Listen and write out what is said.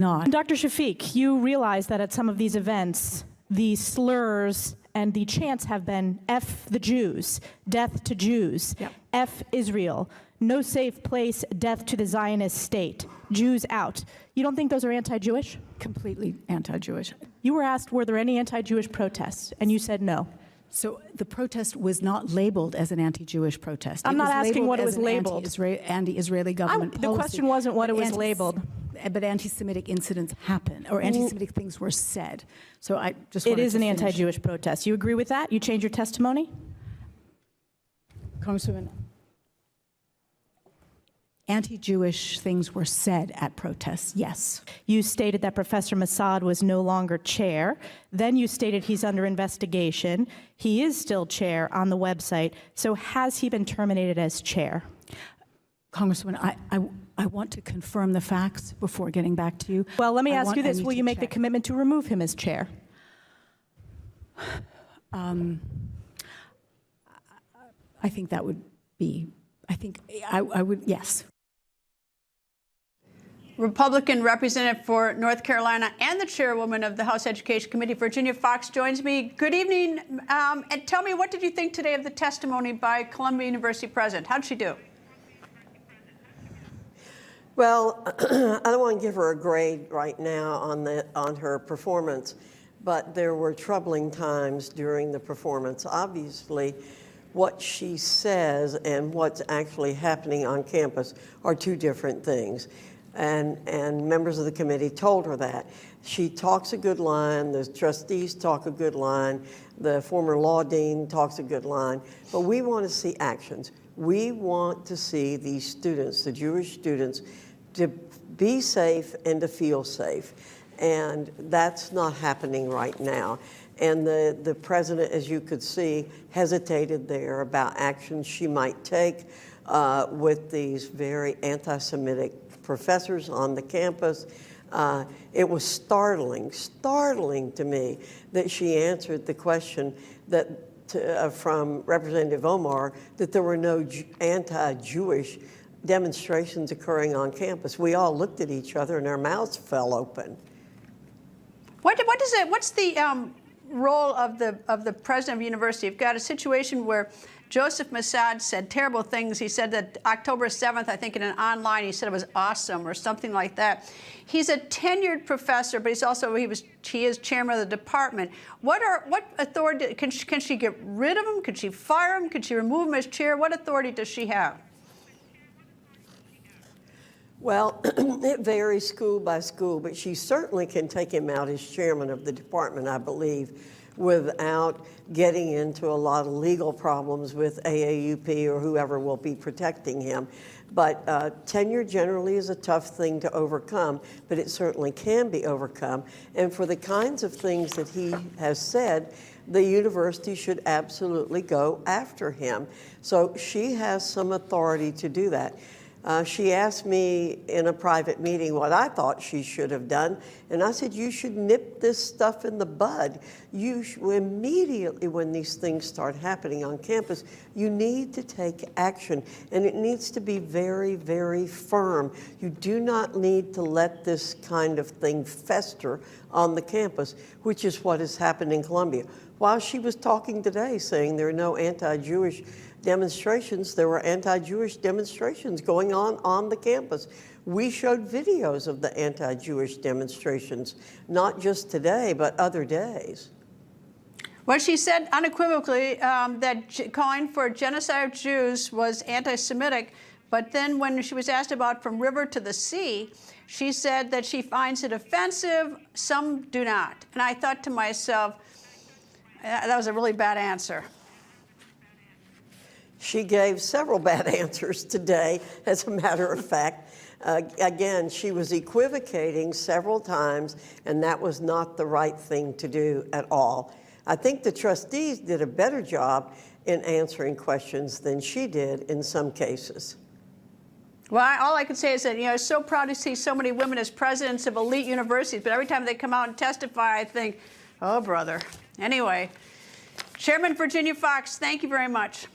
Not. Dr. Shafik, you realize that at some of these events, the slurs and the chants have been F the Jews, death to Jews, Yep. F Israel, no safe place, death to the Zionist state, Jews out. You don't think those are anti-Jewish? Completely anti-Jewish. You were asked, were there any anti-Jewish protests? And you said no. So the protest was not labeled as an anti-Jewish protest. I'm not asking what it was labeled. Anti-Israeli government policy. The question wasn't what it was labeled. But anti-Semitic incidents happen, or anti-Semitic things were said. So I just It wanted is to an finish. anti-Jewish protest. You agree with that? You change your testimony? Congresswoman, anti-Jewish things were said at protests, yes. You stated that Professor Mossad was no longer chair. Then you stated he's under investigation. He is still chair on the website. So has he been terminated as chair? Congresswoman, I want to confirm the facts before getting back to you. Well, let me ask you this. need Will to you make the check. commitment to remove him as chair? I think that would be, I would, yes. Republican representative for North Carolina and the chairwoman of the House Education Committee, Virginia Foxx, joins me. Good evening. And tell me, what did you think today of the testimony by Columbia University president? How did she do? Well, I don't want to give her a grade right now on her performance, but there were troubling times during the performance. Obviously, what she says and what's actually happening on campus are two different things. And members of the committee told her that. She talks a good line, the trustees talk a good line, the former law dean talks a good line, but we want to see actions. We want to see these students, the Jewish students, to be safe and to feel safe. And that's not happening right now. And the president, as you could see, hesitated there about actions she might take with these very anti-Semitic professors on the campus. It was startling to me that she answered the question that from Representative Omar that there were no anti-Jewish demonstrations occurring on campus. We all looked at each other and our mouths fell open. What's the role of the president of the university? You've got a situation where Joseph Mossad said terrible things. He said that October 7th, I think in an online, he said it was awesome or something like that. He's a tenured professor, but he is chairman of the department. What authority, can she get rid of him? Could she fire him? Could she remove him as chair? What authority does she have? Well, it varies school by school, but she certainly can take him out as chairman of the department, I believe, without getting into a lot of legal problems with AAUP or whoever will be protecting him. But tenure generally is a tough thing to overcome, but it certainly can be overcome. And for the kinds of things that he has said, the university should absolutely go after him. So she has some authority to do that. She asked me in a private meeting what I thought she should have done, and I said, you should nip this stuff in the bud. Immediately when these things start happening on campus, you need to take action, and it needs to be very, very firm. You do not need to let this kind of thing fester on the campus, which is what has happened in Columbia. While she was talking today saying there are no anti-Jewish demonstrations, there were anti-Jewish demonstrations going on the campus. We showed videos of the anti-Jewish demonstrations, not just today, but other days. Well, she said unequivocally that calling for genocide of Jews was anti-Semitic, but then when she was asked about from river to the sea, she said that she finds it offensive, some do not. And I thought to myself, that was a really bad answer. She gave several bad answers today, as a matter of fact. Again, she was equivocating several times, and that was not the right thing to do at all. I think the trustees did a better job in answering questions than she did in some cases. Well, all I can say is that, I'm so proud to see so many women as presidents of elite universities, but every time they come out and testify, I think, oh, brother. Anyway, Chairman Virginia Foxx, thank you very much.